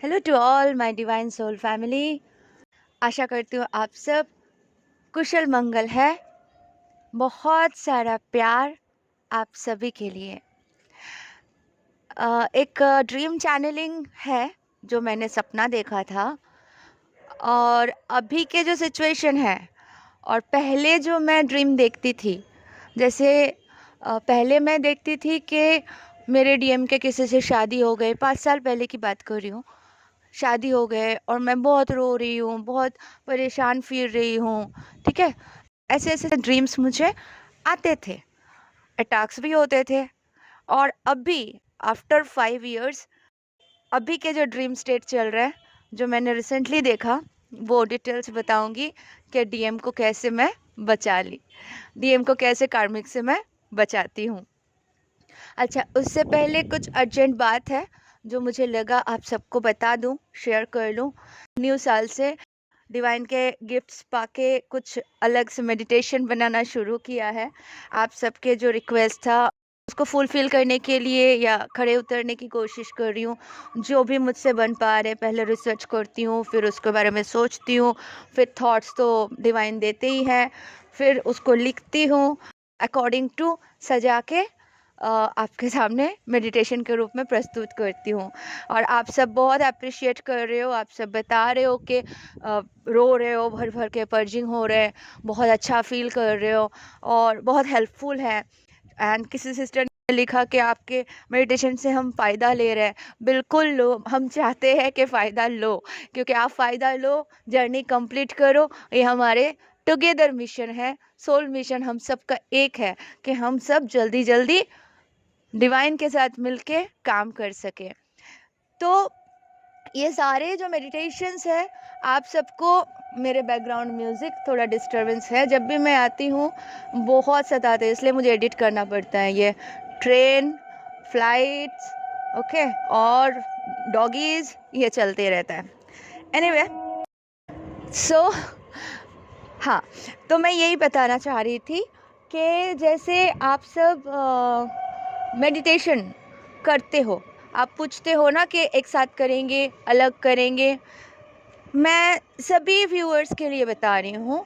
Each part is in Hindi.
Hello to all my divine soul family. आशा करती हूँ आप सब कुशल मंगल है। बहुत सारा प्यार आप सभी के लिए। एक ड्रीम चैनलिंग है जो मैंने सपना देखा था, और अभी के जो सिचुएशन है और पहले जो मैं ड्रीम देखती थी, जैसे पहले मैं देखती थी कि मेरे डीएम के किसी से शादी हो गई, 5 साल पहले की बात कर रही हूँ। शादी हो गए और मैं बहुत रो रही हूँ, बहुत परेशान फील रही हूँ। ठीक है, ऐसे ऐसे ड्रीम्स मुझे आते थे, अटैक्स भी होते थे। और अभी आफ्टर 5 इयर्स अभी के जो ड्रीम स्टेट चल रहा है, जो मैंने रिसेंटली देखा, वो डिटेल्स बताऊंगी कि डीएम को कैसे मैं बचा ली, डीएम को कैसे कार्मिक से मैं बचाती हूँ। अच्छा, उससे पहले कुछ अर्जेंट बात है जो मुझे लगा आप सबको बता दूं, शेयर कर लूं। न्यू साल से डिवाइन के गिफ्ट्स पाके कुछ अलग से मेडिटेशन बनाना शुरू किया है। आप सबके जो रिक्वेस्ट था उसको फुलफिल करने के लिए या खड़े उतरने की कोशिश कर रही हूँ। जो भी मुझसे बन पा रहे, पहले रिसर्च करती हूँ, फिर उसके बारे में सोचती हूँ, फिर थॉट्स तो डिवाइन देते ही हैं, फिर उसको लिखती हूँ अकॉर्डिंग टू, सजा के आपके सामने मेडिटेशन के रूप में प्रस्तुत करती हूँ। और आप सब बहुत अप्रिशिएट कर रहे हो, आप सब बता रहे हो कि रो रहे हो, भर भर के पर्जिंग हो रहे हैं, बहुत अच्छा फील कर रहे हो और बहुत हेल्पफुल है। एंड किसी सिस्टर ने लिखा कि आपके मेडिटेशन से हम फ़ायदा ले रहे हैं। बिल्कुल लो, हम चाहते हैं कि फ़ायदा लो, क्योंकि आप फ़ायदा लो, जर्नी कंप्लीट करो। ये हमारे टुगेदर मिशन है, सोल मिशन हम सबका एक है कि हम सब जल्दी जल्दी डिवाइन के साथ मिलके काम कर सके। तो ये सारे जो मेडिटेशंस है, आप सबको मेरे बैकग्राउंड म्यूज़िक थोड़ा डिस्टरबेंस है, जब भी मैं आती हूँ बहुत सताते हैं, इसलिए मुझे एडिट करना पड़ता है। ये ट्रेन, फ्लाइट्स, ओके, और डॉगीज़, ये चलते रहता है। एनीवे, सो हाँ, तो मैं यही बताना चाह रही थी कि जैसे आप सब मेडिटेशन करते हो, आप पूछते हो ना कि एक साथ करेंगे, अलग करेंगे। मैं सभी व्यूअर्स के लिए बता रही हूँ,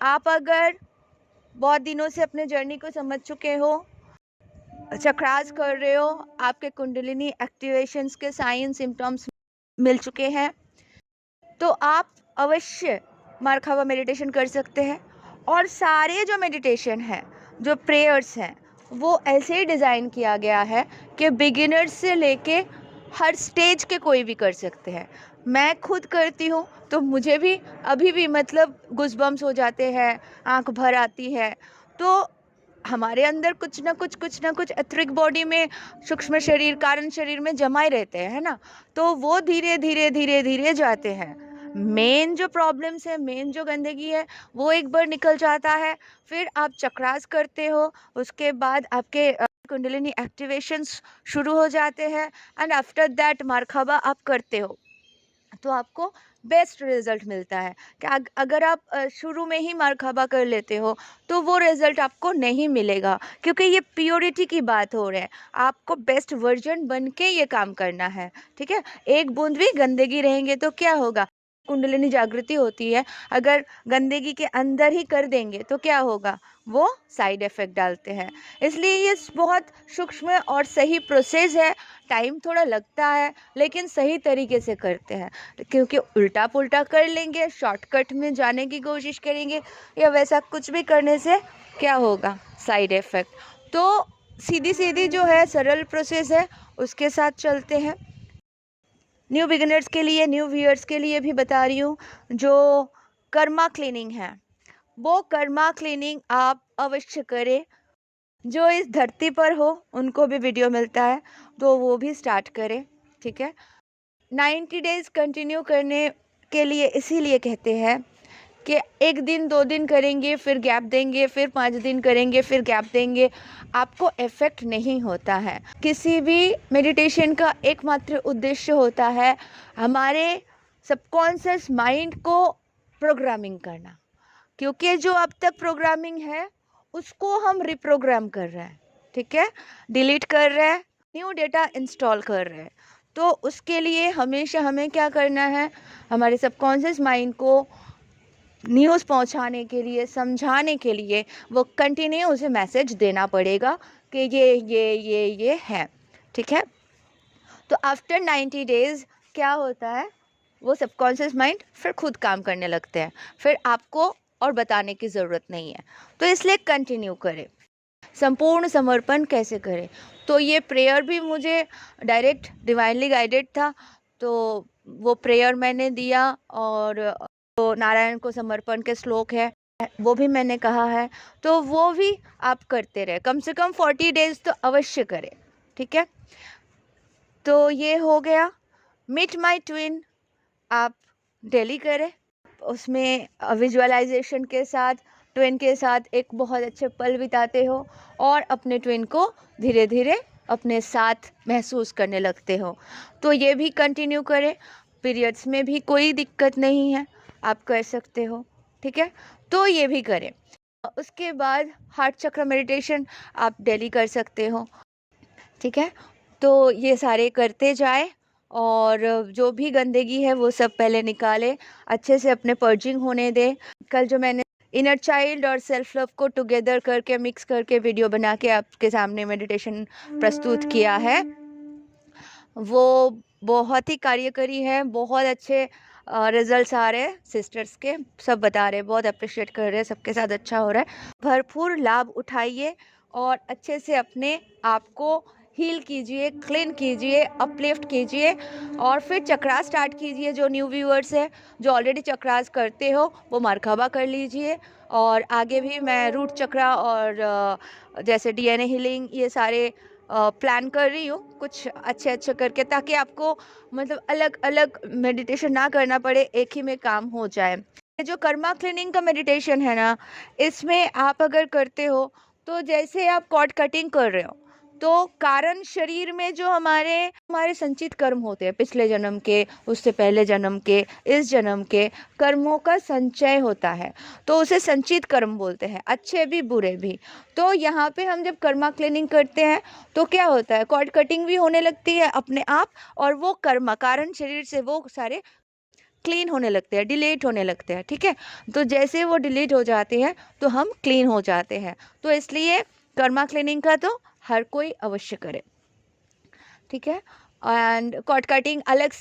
आप अगर बहुत दिनों से अपने जर्नी को समझ चुके हो, चक्रास कर रहे हो, आपके कुंडलिनी एक्टिवेशंस के साइन सिम्टम्स मिल चुके हैं, तो आप अवश्य मार्खावा मेडिटेशन कर सकते हैं। और सारे जो मेडिटेशन हैं, जो प्रेयर्स हैं, वो ऐसे ही डिज़ाइन किया गया है कि बिगिनर्स से लेके हर स्टेज के कोई भी कर सकते हैं। मैं खुद करती हूँ तो मुझे भी अभी भी मतलब गूज़बम्स हो जाते हैं, आंख भर आती है। तो हमारे अंदर कुछ ना कुछ एथरिक बॉडी में, सूक्ष्म शरीर, कारण शरीर में जमा ही रहते हैं, है ना। तो वो धीरे धीरे धीरे धीरे जाते हैं। मेन जो प्रॉब्लम्स है, मेन जो गंदगी है, वो एक बार निकल जाता है। फिर आप चक्रास करते हो, उसके बाद आपके कुंडलिनी एक्टिवेशंस शुरू हो जाते हैं, एंड आफ्टर दैट मार्खाबा आप करते हो तो आपको बेस्ट रिजल्ट मिलता है। कि अगर आप शुरू में ही मार्खाबा कर लेते हो तो वो रिजल्ट आपको नहीं मिलेगा, क्योंकि ये प्योरिटी की बात हो रहा है। आपको बेस्ट वर्जन बन के ये काम करना है, ठीक है। एक बूंद भी गंदगी रहेंगे तो क्या होगा, कुंडलिनी जागृति होती है, अगर गंदगी के अंदर ही कर देंगे तो क्या होगा, वो साइड इफ़ेक्ट डालते हैं। इसलिए ये बहुत सूक्ष्म और सही प्रोसेस है। टाइम थोड़ा लगता है लेकिन सही तरीके से करते हैं, क्योंकि उल्टा पुल्टा कर लेंगे, शॉर्टकट में जाने की कोशिश करेंगे या वैसा कुछ भी करने से क्या होगा, साइड इफ़ेक्ट। तो सीधी सीधी जो है सरल प्रोसेस है, उसके साथ चलते हैं। न्यू बिगिनर्स के लिए, न्यू व्यूअर्स के लिए भी बता रही हूँ, जो कर्मा क्लीनिंग है, वो कर्मा क्लीनिंग आप अवश्य करें। जो इस धरती पर हो उनको भी वीडियो मिलता है तो वो भी स्टार्ट करें, ठीक है। 90 डेज कंटिन्यू करने के लिए इसीलिए कहते हैं कि 1 दिन 2 दिन करेंगे, फिर गैप देंगे, फिर 5 दिन करेंगे, फिर गैप देंगे, आपको इफ़ेक्ट नहीं होता है। किसी भी मेडिटेशन का एकमात्र उद्देश्य होता है हमारे सबकॉन्शियस माइंड को प्रोग्रामिंग करना, क्योंकि जो अब तक प्रोग्रामिंग है उसको हम रिप्रोग्राम कर रहे हैं, ठीक है, डिलीट कर रहे हैं, न्यू डेटा इंस्टॉल कर रहे हैं। तो उसके लिए हमेशा हमें क्या करना है, हमारे सबकॉन्शियस माइंड को न्यूज़ पहुंचाने के लिए, समझाने के लिए वो कंटिन्यू उसे मैसेज देना पड़ेगा कि ये है, ठीक है। तो आफ्टर 90 डेज़ क्या होता है, वो सबकॉन्शियस माइंड फिर खुद काम करने लगते हैं, फिर आपको और बताने की ज़रूरत नहीं है। तो इसलिए कंटिन्यू करें। संपूर्ण समर्पण कैसे करें, तो ये प्रेयर भी मुझे डायरेक्ट डिवाइनली गाइडेड था, तो वो प्रेयर मैंने दिया, और तो नारायण को समर्पण के श्लोक है वो भी मैंने कहा है, तो वो भी आप करते रहे, कम से कम 40 डेज तो अवश्य करें, ठीक है। तो ये हो गया। मीट माई ट्विन आप डेली करें, उसमें विजुअलाइजेशन के साथ ट्विन के साथ एक बहुत अच्छे पल बिताते हो और अपने ट्विन को धीरे धीरे अपने साथ महसूस करने लगते हो। तो ये भी कंटिन्यू करें, पीरियड्स में भी कोई दिक्कत नहीं है, आप कर सकते हो, ठीक है। तो ये भी करें। उसके बाद हार्ट चक्र मेडिटेशन आप डेली कर सकते हो, ठीक है। तो ये सारे करते जाए और जो भी गंदगी है वो सब पहले निकाले, अच्छे से अपने पर्जिंग होने दे। कल जो मैंने इनर चाइल्ड और सेल्फ लव को टुगेदर करके मिक्स करके वीडियो बना के आपके सामने मेडिटेशन प्रस्तुत किया है, वो बहुत ही कार्यकरी है, बहुत अच्छे रिजल्ट्स आ रहे हैं सिस्टर्स के, सब बता रहे हैं, बहुत अप्रिशिएट कर रहे हैं, सबके साथ अच्छा हो रहा है। भरपूर लाभ उठाइए और अच्छे से अपने आप को हील कीजिए, क्लीन कीजिए, अपलिफ्ट कीजिए और फिर चक्रास स्टार्ट कीजिए। जो न्यू व्यूअर्स है, जो ऑलरेडी चक्रास करते हो, वो मरहबा कर लीजिए। और आगे भी मैं रूट चक्रा और जैसे डीएनए हीलिंग ये सारे प्लान कर रही हूँ कुछ अच्छे करके, ताकि आपको मतलब अलग अलग मेडिटेशन ना करना पड़े, एक ही में काम हो जाए। जो कर्मा क्लीनिंग का मेडिटेशन है ना, इसमें आप अगर करते हो तो जैसे आप कॉर्ड कटिंग कर रहे हो, तो कारण शरीर में जो हमारे संचित कर्म होते हैं, पिछले जन्म के, उससे पहले जन्म के, इस जन्म के कर्मों का संचय होता है, तो उसे संचित कर्म बोलते हैं, अच्छे भी बुरे भी। तो यहाँ पे हम जब कर्मा क्लीनिंग करते हैं तो क्या होता है, कॉर्ड कटिंग भी होने लगती है अपने आप, और वो कर्म कारण शरीर से वो सारे क्लीन होने लगते हैं, डिलीट होने लगते हैं, ठीक है। तो जैसे वो डिलीट हो जाते हैं तो हम क्लीन हो जाते हैं। तो इसलिए कर्मा क्लीनिंग का तो हर कोई अवश्य करे, ठीक है। एंड कॉर्ड कटिंग अलग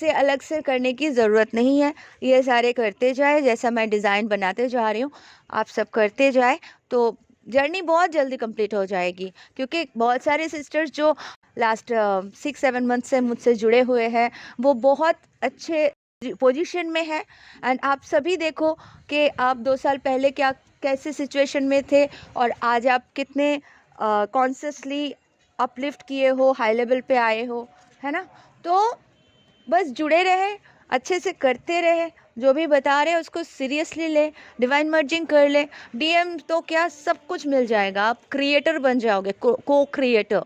से करने की ज़रूरत नहीं है, ये सारे करते जाए, जैसा मैं डिज़ाइन बनाते जा रही हूँ आप सब करते जाए, तो जर्नी बहुत जल्दी कंप्लीट हो जाएगी। क्योंकि बहुत सारे सिस्टर्स जो लास्ट 6-7 मंथ से मुझसे जुड़े हुए हैं, वो बहुत अच्छे पोजीशन में है। एंड आप सभी देखो कि आप 2 साल पहले क्या कैसे सिचुएशन में थे और आज आप कितने कॉन्शियसली अपलिफ्ट किए हो, हाई लेवल पे आए हो, है ना। तो बस जुड़े रहे, अच्छे से करते रहे, जो भी बता रहे हैं उसको सीरियसली ले, डिवाइन मर्जिंग कर ले, डीएम तो क्या सब कुछ मिल जाएगा, आप क्रिएटर बन जाओगे, को क्रिएटर।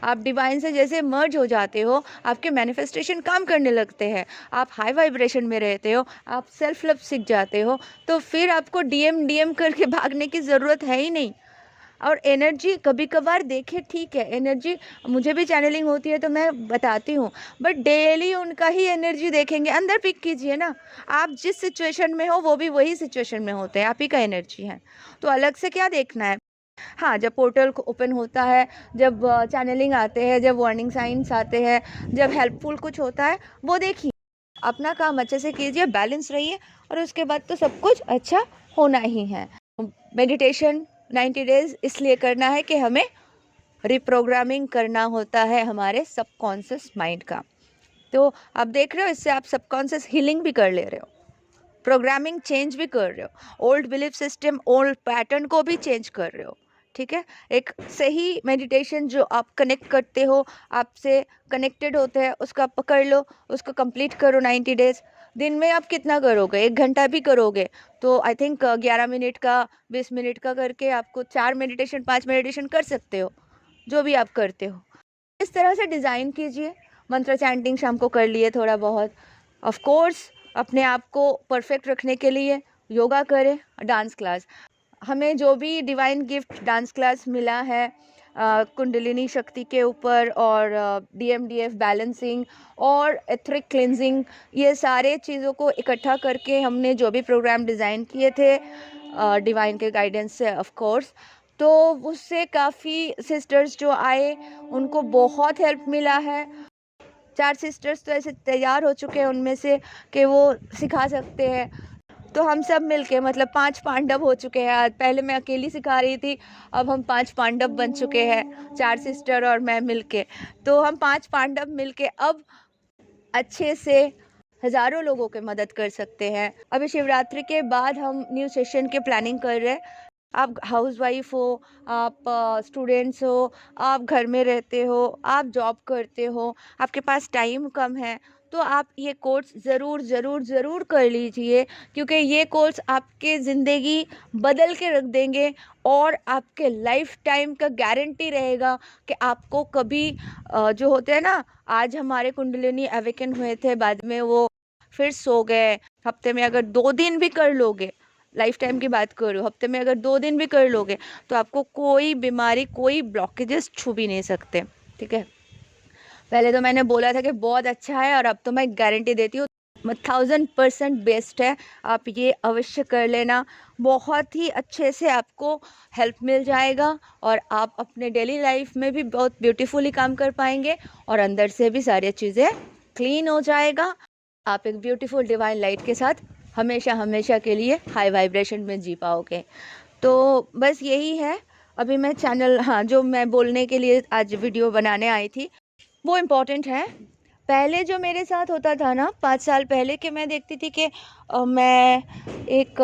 आप डिवाइन से जैसे मर्ज हो जाते हो, आपके मैनिफेस्टेशन काम करने लगते हैं, आप हाई वाइब्रेशन में रहते हो, आप सेल्फ लव सीख जाते हो, तो फिर आपको डीएम करके भागने की ज़रूरत है ही नहीं। और एनर्जी कभी कभार देखे, ठीक है, एनर्जी मुझे भी चैनलिंग होती है तो मैं बताती हूँ, बट डेली उनका ही एनर्जी देखेंगे, अंदर पिक कीजिए ना, आप जिस सिचुएशन में हो वो भी वही सिचुएशन में होते हैं, आप ही का एनर्जी है, तो अलग से क्या देखना है। हाँ, जब पोर्टल ओपन होता है, जब चैनलिंग आते हैं, जब वार्निंग साइंस आते हैं, जब हेल्पफुल कुछ होता है, वो देखिए, अपना काम अच्छे से कीजिए, बैलेंस रहिए, और उसके बाद तो सब कुछ अच्छा होना ही है। मेडिटेशन 90 डेज इसलिए करना है कि हमें रिप्रोग्रामिंग करना होता है हमारे सबकॉन्शियस माइंड का। तो आप देख रहे हो, इससे आप सबकॉन्शियस हीलिंग भी कर ले रहे हो, प्रोग्रामिंग चेंज भी कर रहे हो, old belief system, old pattern को भी चेंज कर रहे हो, ठीक है। एक सही मेडिटेशन जो आप कनेक्ट करते हो, आपसे कनेक्टेड होते हैं, उसका पकड़ लो, उसको कंप्लीट करो 90 डेज। दिन में आप कितना करोगे, 1 घंटा भी करोगे तो आई थिंक 11 मिनट का, 20 मिनट का करके आपको 4 मेडिटेशन 5 मेडिटेशन कर सकते हो, जो भी आप करते हो। इस तरह से डिज़ाइन कीजिए। मंत्र चैंटिंग शाम को कर लिए थोड़ा बहुत, ऑफ कोर्स अपने आप को परफेक्ट रखने के लिए योगा करें, डांस क्लास, हमें जो भी डिवाइन गिफ्ट डांस क्लास मिला है, कुंडलिनी शक्ति के ऊपर और DMDF बैलेंसिंग और एथरिक क्लिनजिंग, ये सारे चीज़ों को इकट्ठा करके हमने जो भी प्रोग्राम डिज़ाइन किए थे डिवाइन के गाइडेंस से ऑफ कोर्स, तो उससे काफ़ी सिस्टर्स जो आए उनको बहुत हेल्प मिला है। 4 सिस्टर्स तो ऐसे तैयार हो चुके हैं उनमें से कि वो सिखा सकते हैं। तो हम सब मिलके मतलब 5 पांडव हो चुके हैं। आज पहले मैं अकेली सिखा रही थी, अब हम 5 पांडव बन चुके हैं, 4 सिस्टर और मैं मिलके। तो हम 5 पांडव मिलके अब अच्छे से हज़ारों लोगों की मदद कर सकते हैं। अभी शिवरात्रि के बाद हम न्यू सेशन की प्लानिंग कर रहे हैं। आप हाउसवाइफ हो, आप स्टूडेंट्स हो, आप घर में रहते हो, आप जॉब करते हो, आपके पास टाइम कम है, तो आप ये कोर्स ज़रूर ज़रूर ज़रूर कर लीजिए, क्योंकि ये कोर्स आपके ज़िंदगी बदल के रख देंगे और आपके लाइफ टाइम का गारंटी रहेगा कि आपको कभी जो होते हैं ना, आज हमारे कुंडलिनी अवेकन हुए थे, बाद में वो फिर सो गए। हफ्ते में अगर 2 दिन भी कर लोगे, लाइफ टाइम की बात करो, हफ्ते में अगर 2 दिन भी कर लोगे तो आपको कोई बीमारी, कोई ब्लॉकेजेस छू भी नहीं सकते। ठीक है, पहले तो मैंने बोला था कि बहुत अच्छा है और अब तो मैं गारंटी देती हूँ 1000% बेस्ट है। आप ये अवश्य कर लेना, बहुत ही अच्छे से आपको हेल्प मिल जाएगा और आप अपने डेली लाइफ में भी बहुत ब्यूटीफुली काम कर पाएंगे और अंदर से भी सारी चीज़ें क्लीन हो जाएगा। आप एक ब्यूटीफुल डिवाइन लाइट के साथ हमेशा हमेशा के लिए हाई वाइब्रेशन में जी पाओगे। तो बस यही है। अभी मैं चैनल, हाँ, जो मैं बोलने के लिए आज वीडियो बनाने आई थी वो इम्पोर्टेंट है। पहले जो मेरे साथ होता था ना 5 साल पहले, कि मैं देखती थी कि मैं एक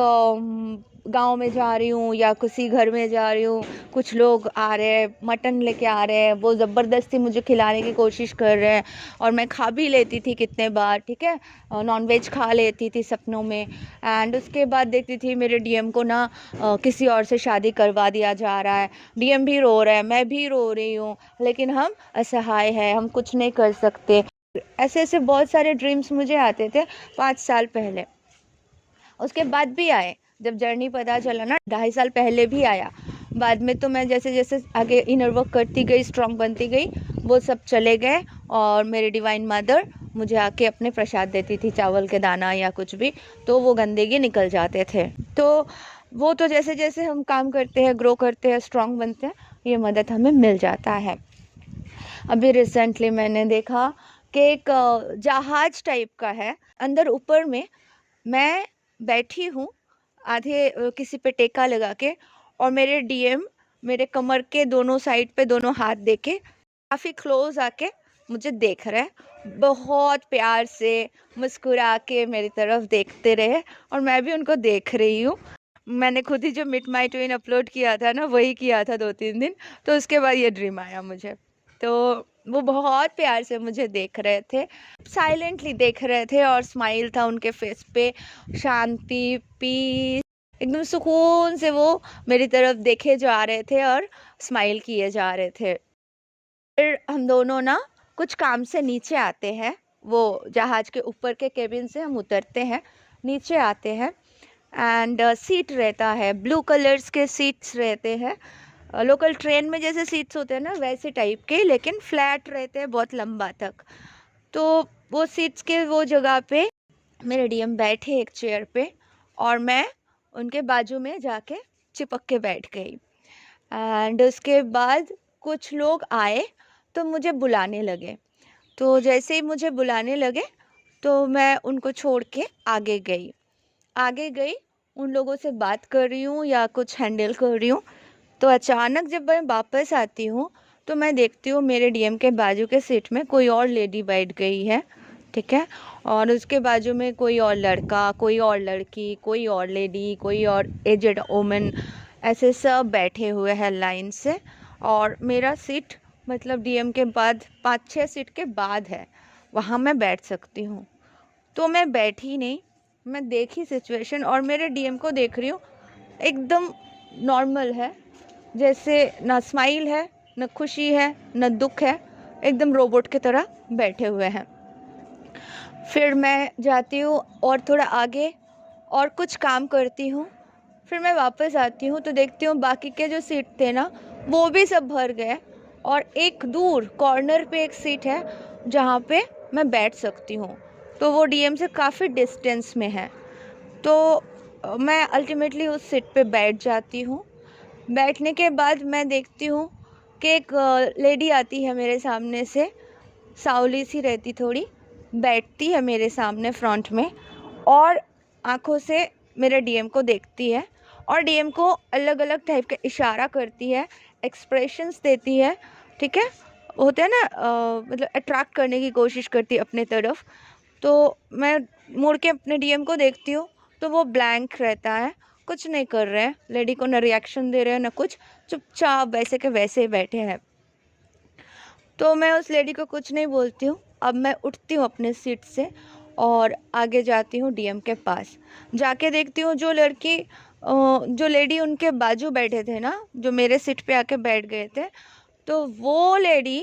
गांव में जा रही हूँ या किसी घर में जा रही हूँ, कुछ लोग आ रहे हैं, मटन लेके आ रहे हैं, वो ज़बरदस्ती मुझे खिलाने की कोशिश कर रहे हैं और मैं खा भी लेती थी कितने बार, ठीक है, नॉनवेज खा लेती थी सपनों में। एंड उसके बाद देखती थी मेरे डीएम को ना किसी और से शादी करवा दिया जा रहा है, डीएम भी रो रहा है, मैं भी रो रही हूँ, लेकिन हम असहाय हैं, हम कुछ नहीं कर सकते। ऐसे ऐसे बहुत सारे ड्रीम्स मुझे आते थे 5 साल पहले। उसके बाद भी आए, जब जर्नी पता चला ना 2.5 साल पहले भी आया। बाद में तो मैं जैसे जैसे आगे इनर वर्क करती गई, स्ट्रॉन्ग बनती गई, वो सब चले गए और मेरी डिवाइन मदर मुझे आके अपने प्रसाद देती थी, चावल के दाना या कुछ भी, तो वो गंदगी निकल जाते थे। तो वो तो जैसे जैसे हम काम करते हैं, ग्रो करते हैं, स्ट्रॉन्ग बनते हैं, ये मदद हमें मिल जाता है। अभी रिसेंटली मैंने देखा कि एक जहाज टाइप का है, अंदर ऊपर में मैं बैठी हूँ आधे किसी पे टेका लगा के, और मेरे डीएम मेरे कमर के दोनों साइड पे दोनों हाथ देके काफ़ी क्लोज आके मुझे देख रहे हैं, बहुत प्यार से मुस्कुरा के मेरी तरफ देखते रहे और मैं भी उनको देख रही हूँ। मैंने खुद ही जो मीट माय ट्विन अपलोड किया था ना, वही किया था 2-3 दिन, तो उसके बाद ये ड्रीम आया मुझे। तो वो बहुत प्यार से मुझे देख रहे थे, साइलेंटली देख रहे थे और स्माइल था उनके फेस पे, शांति, पीस, एकदम सुकून से वो मेरी तरफ देखे जा रहे थे और स्माइल किए जा रहे थे। फिर हम दोनों ना कुछ काम से नीचे आते हैं, वो जहाज के ऊपर के केबिन से हम उतरते हैं, नीचे आते हैं एंड सीट रहता है, ब्लू कलर्स के सीट्स रहते हैं, लोकल ट्रेन में जैसे सीट्स होते हैं ना वैसे टाइप के, लेकिन फ्लैट रहते हैं बहुत लंबा तक। तो वो सीट्स के वो जगह पे मेरे डीएम बैठे एक चेयर पे और मैं उनके बाजू में जाके चिपक के बैठ गई। एंड उसके बाद कुछ लोग आए तो मुझे बुलाने लगे, तो जैसे ही मुझे बुलाने लगे तो मैं उनको छोड़ के आगे गई, उन लोगों से बात कर रही हूँ या कुछ हैंडल कर रही हूँ। तो अचानक जब मैं वापस आती हूँ तो मैं देखती हूँ मेरे डीएम के बाजू के सीट में कोई और लेडी बैठ गई है, ठीक है, और उसके बाजू में कोई और लड़का, कोई और लड़की, कोई और लेडी, कोई और एजेड वोमेन, ऐसे सब बैठे हुए हैं लाइन से। और मेरा सीट मतलब डीएम के बाद 5-6 सीट के बाद है, वहाँ मैं बैठ सकती हूँ। तो मैं बैठी नहीं, मैं देखी सिचुएशन और मेरे डीएम को देख रही हूँ, एकदम नॉर्मल है, जैसे ना स्माइल है, ना खुशी है, ना दुख है, एकदम रोबोट की तरह बैठे हुए हैं। फिर मैं जाती हूँ और थोड़ा आगे और कुछ काम करती हूँ, फिर मैं वापस आती हूँ तो देखती हूँ बाकी के जो सीट थे ना वो भी सब भर गए। और एक दूर कॉर्नर पे एक सीट है जहाँ पे मैं बैठ सकती हूँ, तो वो डीएम से काफ़ी डिस्टेंस में है। तो मैं अल्टीमेटली उस सीट पे बैठ जाती हूँ। बैठने के बाद मैं देखती हूँ कि एक लेडी आती है मेरे सामने से, सावली सी रहती थोड़ी, बैठती है मेरे सामने फ्रंट में और आंखों से मेरे डीएम को देखती है और डीएम को अलग अलग टाइप का इशारा करती है, एक्सप्रेशंस देती है, ठीक है, होता है ना, मतलब अट्रैक्ट करने की कोशिश करती है अपने तरफ। तो मैं मुड़ के अपने डीएम को देखती हूँ तो वो ब्लैंक रहता है, कुछ नहीं कर रहे हैं, लेडी को ना रिएक्शन दे रहे हैं ना कुछ, चुपचाप वैसे के वैसे ही बैठे हैं। तो मैं उस लेडी को कुछ नहीं बोलती हूँ। अब मैं उठती हूँ अपने सीट से और आगे जाती हूँ डीएम के पास। जाके देखती हूँ जो लेडी उनके बाजू बैठे थे ना, जो मेरे सीट पे आके बैठ गए थे, तो वो लेडी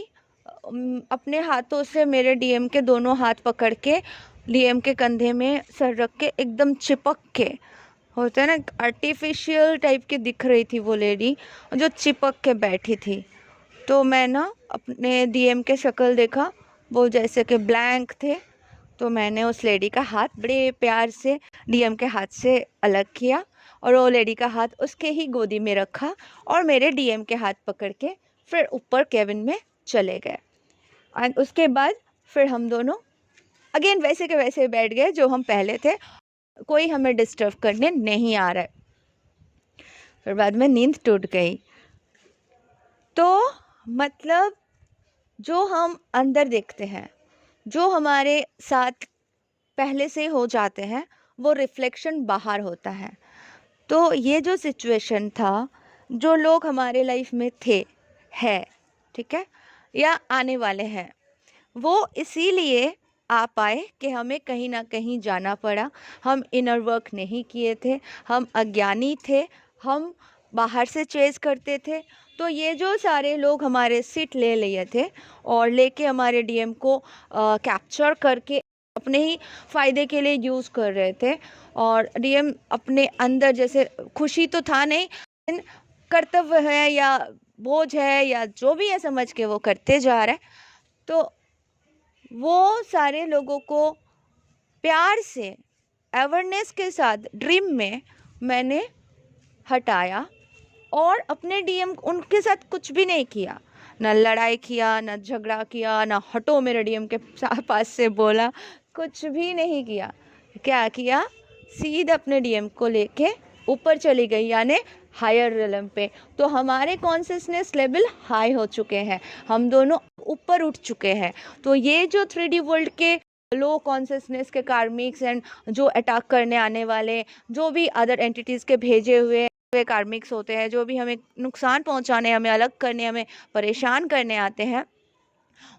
अपने हाथों से मेरे डीएम के दोनों हाथ पकड़ के डीएम के कंधे में सर रख के एकदम चिपक के, होता है ना, आर्टिफिशियल टाइप की दिख रही थी वो लेडी, जो चिपक के बैठी थी। तो मैं ना अपने डीएम के शक्ल देखा, वो जैसे कि ब्लैंक थे। तो मैंने उस लेडी का हाथ बड़े प्यार से डीएम के हाथ से अलग किया और वो लेडी का हाथ उसके ही गोदी में रखा और मेरे डीएम के हाथ पकड़ के फिर ऊपर केबिन में चले गए। एंड उसके बाद फिर हम दोनों अगेन वैसे के वैसे बैठ गए जो हम पहले थे, कोई हमें डिस्टर्ब करने नहीं आ रहा है। फिर बाद में नींद टूट गई। तो मतलब जो हम अंदर देखते हैं, जो हमारे साथ पहले से हो जाते हैं, वो रिफ्लेक्शन बाहर होता है। तो ये जो सिचुएशन था, जो लोग हमारे लाइफ में थे, है, ठीक है, या आने वाले हैं, वो इसीलिए आ पाए कि हमें कहीं ना कहीं जाना पड़ा। हम इनर वर्क नहीं किए थे, हम अज्ञानी थे, हम बाहर से चेज़ करते थे। तो ये जो सारे लोग हमारे सीट ले लिए थे और लेके हमारे डीएम को कैप्चर करके अपने ही फ़ायदे के लिए यूज़ कर रहे थे, और डीएम अपने अंदर जैसे खुशी तो था नहीं, लेकिन कर्तव्य है या बोझ है या जो भी है समझ के वो करते जा रहे। तो वो सारे लोगों को प्यार से, अवेयरनेस के साथ ड्रीम में मैंने हटाया और अपने डीएम उनके साथ कुछ भी नहीं किया, ना लड़ाई किया, ना झगड़ा किया, ना हटो मेरे डीएम के पास से बोला, कुछ भी नहीं किया। क्या किया, सीधा अपने डीएम को लेके ऊपर चली गई, यानी हायर रिलम पे। तो हमारे कॉन्शियसनेस लेवल हाई हो चुके हैं, हम दोनों ऊपर उठ चुके हैं। तो ये जो 3D वर्ल्ड के लो कॉन्शियसनेस के कार्मिक्स एंड जो अटैक करने आने वाले जो भी अदर एंटिटीज़ के भेजे हुए कार्मिक्स होते हैं, जो भी हमें नुकसान पहुंचाने, हमें अलग करने, हमें परेशान करने आते हैं,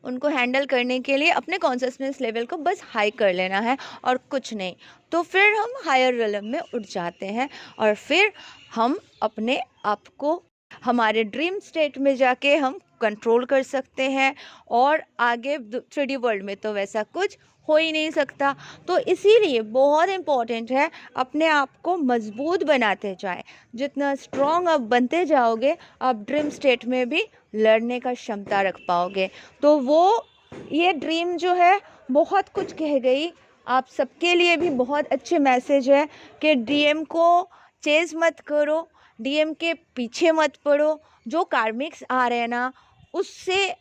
उनको हैंडल करने के लिए अपने कॉन्शियसनेस लेवल को बस हाई कर लेना है और कुछ नहीं। तो फिर हम हायर रिलम में उठ जाते हैं और फिर हम अपने आप को हमारे ड्रीम स्टेट में जाके हम कंट्रोल कर सकते हैं। और आगे 3D वर्ल्ड में तो वैसा कुछ हो ही नहीं सकता। तो इसीलिए बहुत इम्पॉर्टेंट है अपने आप को मजबूत बनाते जाएं। जितना स्ट्रॉन्ग आप बनते जाओगे, आप ड्रीम स्टेट में भी लड़ने का क्षमता रख पाओगे। तो वो ये ड्रीम जो है बहुत कुछ कह गई, आप सबके लिए भी बहुत अच्छे मैसेज है कि डीएम को चेज़ मत करो, डीएम के पीछे मत पड़ो। जो कार्मिक्स आ रहे हैं ना, उससे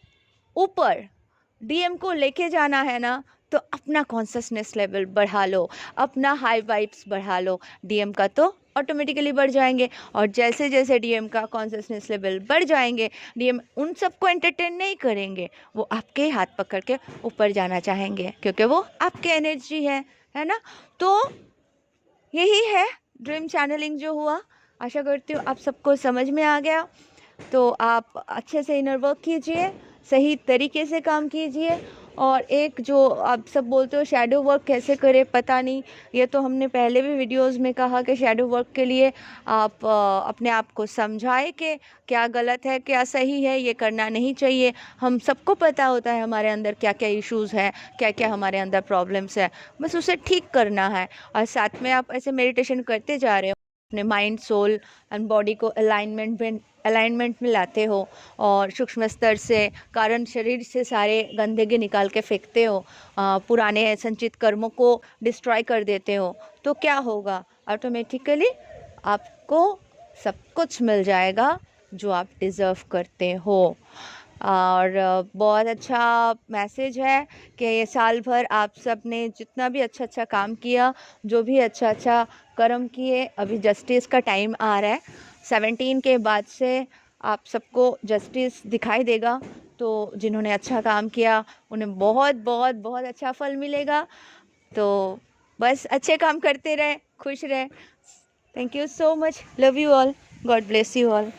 ऊपर डीएम को लेके जाना है ना, तो अपना कॉन्शियसनेस लेवल बढ़ा लो, अपना हाई वाइब्स बढ़ा लो, डीएम का तो ऑटोमेटिकली बढ़ जाएंगे। और जैसे जैसे डीएम का कॉन्शियसनेस लेवल बढ़ जाएंगे, डीएम उन सबको एंटरटेन नहीं करेंगे, वो आपके हाथ पकड़ के ऊपर जाना चाहेंगे, क्योंकि वो आपके एनर्जी है ना। तो यही है ड्रीम चैनलिंग जो हुआ। आशा करती हूँ आप सबको समझ में आ गया। तो आप अच्छे से इनर वर्क कीजिए, सही तरीके से काम कीजिए। और एक जो आप सब बोलते हो शैडो वर्क कैसे करें, पता नहीं, ये तो हमने पहले भी वीडियोस में कहा कि शैडो वर्क के लिए आप अपने आप को समझाए कि क्या गलत है क्या सही है, ये करना नहीं चाहिए। हम सबको पता होता है हमारे अंदर क्या क्या इश्यूज़ हैं, क्या क्या हमारे अंदर प्रॉब्लम्स है, बस उसे ठीक करना है। और साथ में आप ऐसे मेडिटेशन करते जा रहे हो अपने माइंड, सोल एंड बॉडी को अलाइनमेंट में लाते हो और सूक्ष्म स्तर से कारण शरीर से सारे गंदगी निकाल के फेंकते हो, पुराने संचित कर्मों को डिस्ट्रॉय कर देते हो, तो क्या होगा? ऑटोमेटिकली आपको सब कुछ मिल जाएगा जो आप डिज़र्व करते हो। और बहुत अच्छा मैसेज है कि ये साल भर आप सब ने जितना भी अच्छा अच्छा काम किया, जो भी अच्छा अच्छा कर्म किए, अभी जस्टिस का टाइम आ रहा है। 17 के बाद से आप सबको जस्टिस दिखाई देगा, तो जिन्होंने अच्छा काम किया उन्हें बहुत बहुत बहुत अच्छा फल मिलेगा। तो बस अच्छे काम करते रहे, खुश रहे। Thank you so much, love you all, God bless you all.